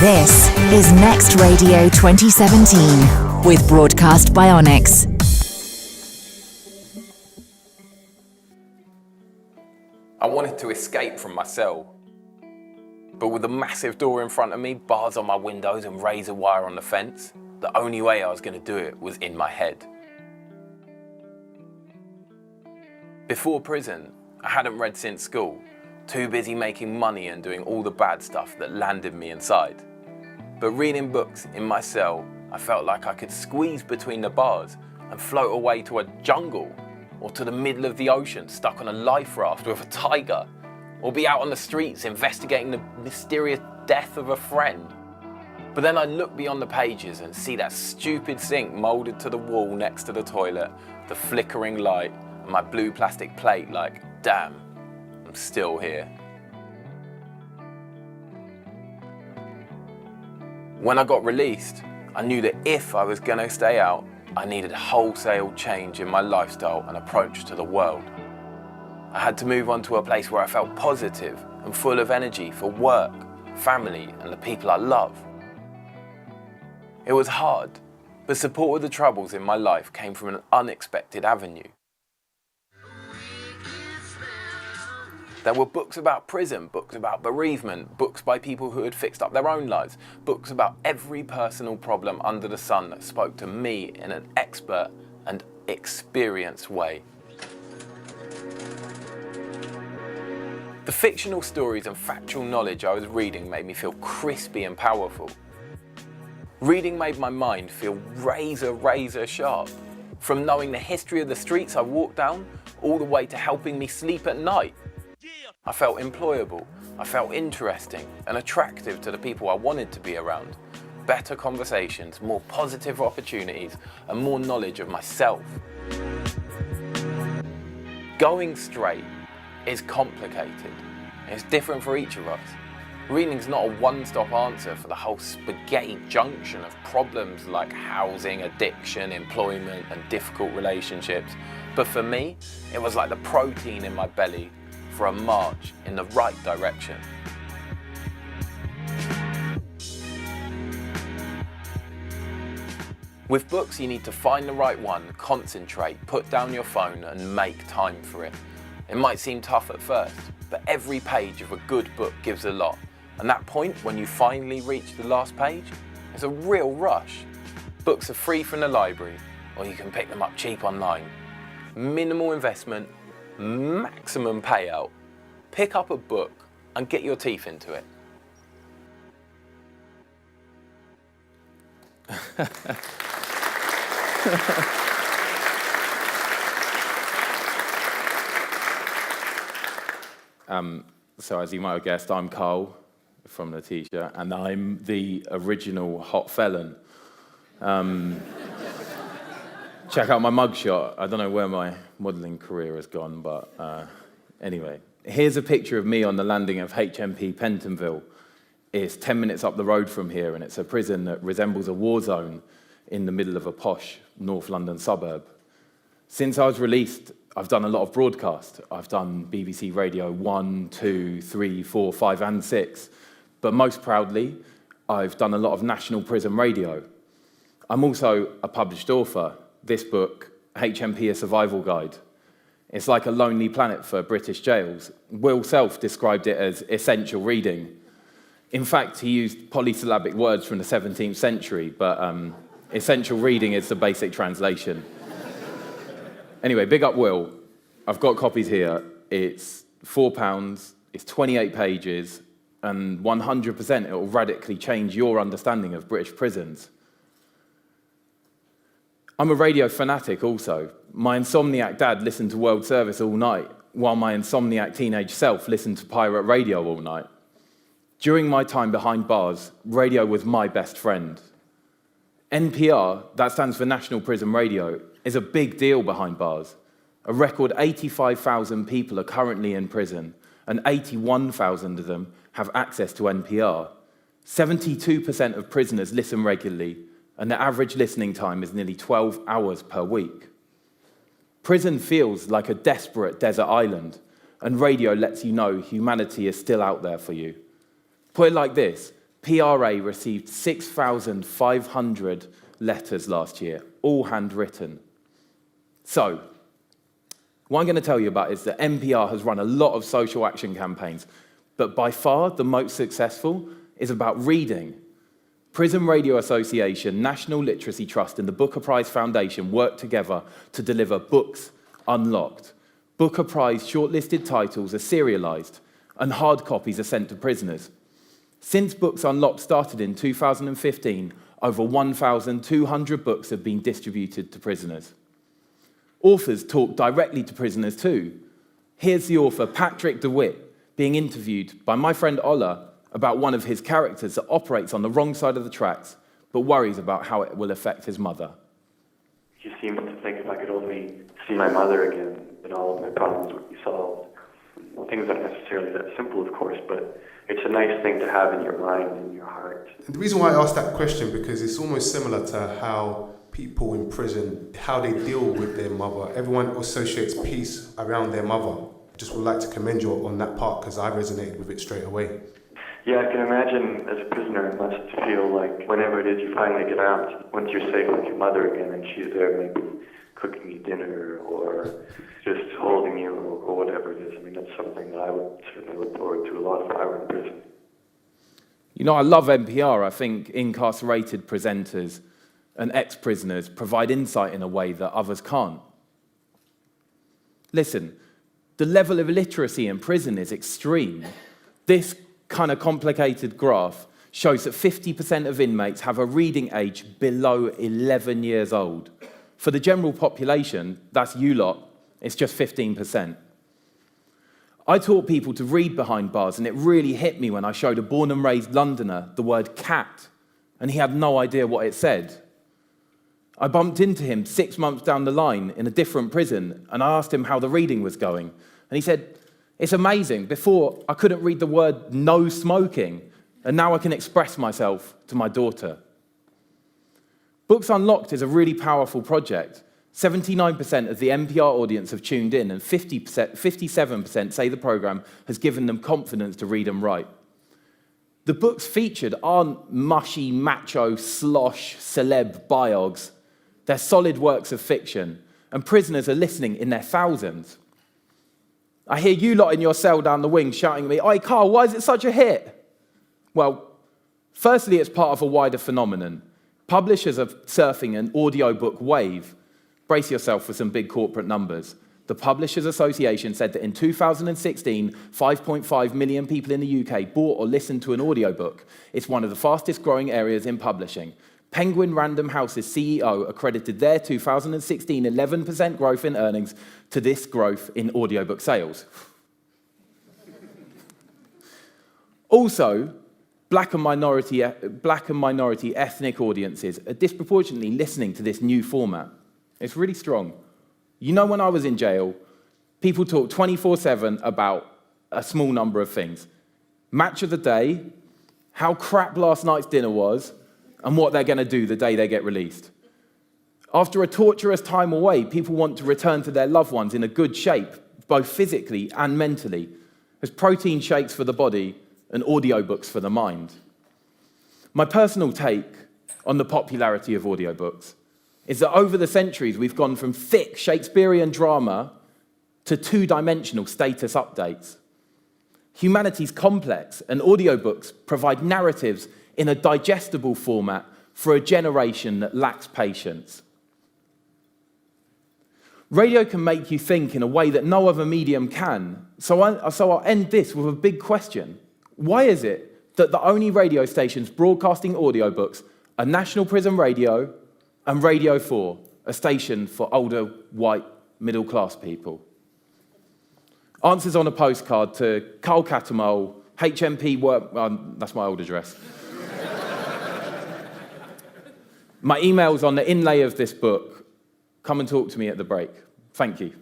This is Next Radio 2017 with Broadcast Bionics. I wanted to escape from my cell, but with a massive door in front of me, bars on my windows and razor wire on the fence, the only way I was going to do it was in my head. Before prison, I hadn't read since school, too busy making money and doing all the bad stuff that landed me inside. But reading books in my cell, I felt like I could squeeze between the bars and float away to a jungle, or to the middle of the ocean stuck on a life raft with a tiger, or be out on the streets investigating the mysterious death of a friend. But then I'd look beyond the pages and see that stupid sink moulded to the wall next to the toilet, the flickering light, and my blue plastic plate like, damn, I'm still here. When I got released, I knew that if I was gonna stay out, I needed a wholesale change in my lifestyle and approach to the world. I had to move on to a place where I felt positive and full of energy for work, family, and the people I love. It was hard, but support with the troubles in my life came from an unexpected avenue. There were books about prison, books about bereavement, books by people who had fixed up their own lives, books about every personal problem under the sun that spoke to me in an expert and experienced way. The fictional stories and factual knowledge I was reading made me feel crispy and powerful. Reading made my mind feel razor sharp, from knowing the history of the streets I walked down, all the way to helping me sleep at night. I felt employable, I felt interesting and attractive to the people I wanted to be around. Better conversations, more positive opportunities, and more knowledge of myself. Going straight is complicated. It's different for each of us. Reading's not a one-stop answer for the whole spaghetti junction of problems like housing, addiction, employment, and difficult relationships. But for me, it was like the protein in my belly for a march in the right direction. With books, you need to find the right one, concentrate, put down your phone, and make time for it. It might seem tough at first, but every page of a good book gives a lot. And that point, when you finally reach the last page, is a real rush. Books are free from the library, or you can pick them up cheap online. Minimal investment, maximum payout. Pick up a book and get your teeth into it. So as you might have guessed, I'm Carl from the t-shirt, and I'm the original hot felon. Check out my mugshot. I don't know where my modelling career has gone, but anyway. Here's a picture of me on the landing of HMP Pentonville. It's 10 minutes up the road from here, and it's a prison that resembles a war zone in the middle of a posh North London suburb. Since I was released, I've done a lot of broadcast. I've done BBC Radio 1, 2, 3, 4, 5, and 6. But most proudly, I've done a lot of national prison radio. I'm also a published author. This book, HMP A Survival Guide. It's like a lonely planet for British jails. Will Self described it as essential reading. In fact, he used polysyllabic words from the 17th century, but essential reading is the basic translation. Anyway, big up Will. I've got copies here. It's £4, it's 28 pages, and 100% it will radically change your understanding of British prisons. I'm a radio fanatic also. My insomniac dad listened to World Service all night, while my insomniac teenage self listened to pirate radio all night. During my time behind bars, radio was my best friend. NPR, that stands for National Prison Radio, is a big deal behind bars. A record 85,000 people are currently in prison, and 81,000 of them have access to NPR. 72% of prisoners listen regularly, and the average listening time is nearly 12 hours per week. Prison feels like a desperate desert island, and radio lets you know humanity is still out there for you. Put it like this, PRA received 6,500 letters last year, all handwritten. So, what I'm going to tell you about is that NPR has run a lot of social action campaigns, but by far the most successful is about reading. Prison Radio Association, National Literacy Trust, and the Booker Prize Foundation work together to deliver Books Unlocked. Booker Prize shortlisted titles are serialised, and hard copies are sent to prisoners. Since Books Unlocked started in 2015, over 1,200 books have been distributed to prisoners. Authors talk directly to prisoners too. Here's the author Patrick DeWitt being interviewed by my friend Ola about one of his characters that operates on the wrong side of the tracks, but worries about how it will affect his mother. He seems to think if I could only see my mother again, then all of my problems would be solved. Things aren't necessarily that simple, of course, but it's a nice thing to have in your mind and your heart. And the reason why I asked that question, because it's almost similar to how people in prison, how they deal with their mother. Everyone associates peace around their mother. Just would like to commend you on that part, because I resonated with it straight away. Yeah, I can imagine as a prisoner it must feel like whenever it is you finally get out, once you're safe with your mother again and she's there maybe cooking you dinner or just holding you or whatever it is. I mean, that's something that I would certainly look forward to a lot if I were in prison. You know, I love NPR. I think incarcerated presenters and ex-prisoners provide insight in a way that others can't. Listen, the level of illiteracy in prison is extreme. This kind of complicated graph shows that 50% of inmates have a reading age below 11 years old. For the general population, that's you lot, it's just 15%. I taught people to read behind bars, and it really hit me when I showed a born and raised Londoner the word cat, and he had no idea what it said. I bumped into him 6 months down the line in a different prison, and I asked him how the reading was going. And he said, "It's amazing. Before, I couldn't read the word no smoking, and now I can express myself to my daughter." Books Unlocked is a really powerful project. 79% of the NPR audience have tuned in, and 57% say the programme has given them confidence to read and write. The books featured aren't mushy, macho, slosh, celeb biogs. They're solid works of fiction, and prisoners are listening in their thousands. I hear you lot in your cell down the wing shouting at me, "Oi, Carl, why is it such a hit?" Well, firstly, it's part of a wider phenomenon. Publishers are surfing an audiobook wave. Brace yourself for some big corporate numbers. The Publishers Association said that in 2016, 5.5 million people in the UK bought or listened to an audiobook. It's one of the fastest growing areas in publishing. Penguin Random House's CEO accredited their 2016 11% growth in earnings to this growth in audiobook sales. Also, Black and minority ethnic audiences are disproportionately listening to this new format. It's really strong. You know, when I was in jail, people talked 24/7 about a small number of things. Match of the day, how crap last night's dinner was, and what they're going to do the day they get released. After a torturous time away, people want to return to their loved ones in a good shape, both physically and mentally. There's protein shakes for the body and audiobooks for the mind. My personal take on the popularity of audiobooks is that over the centuries, we've gone from thick Shakespearean drama to two-dimensional status updates. Humanity's complex, and audiobooks provide narratives in a digestible format for a generation that lacks patience. Radio can make you think in a way that no other medium can. So I'll end this with a big question. Why is it that the only radio stations broadcasting audiobooks are National Prison Radio and Radio 4, a station for older, white, middle-class people? Answers on a postcard to Carl Cattermole, HMP work... that's my old address. My email's on the inlay of this book. Come and talk to me at the break. Thank you.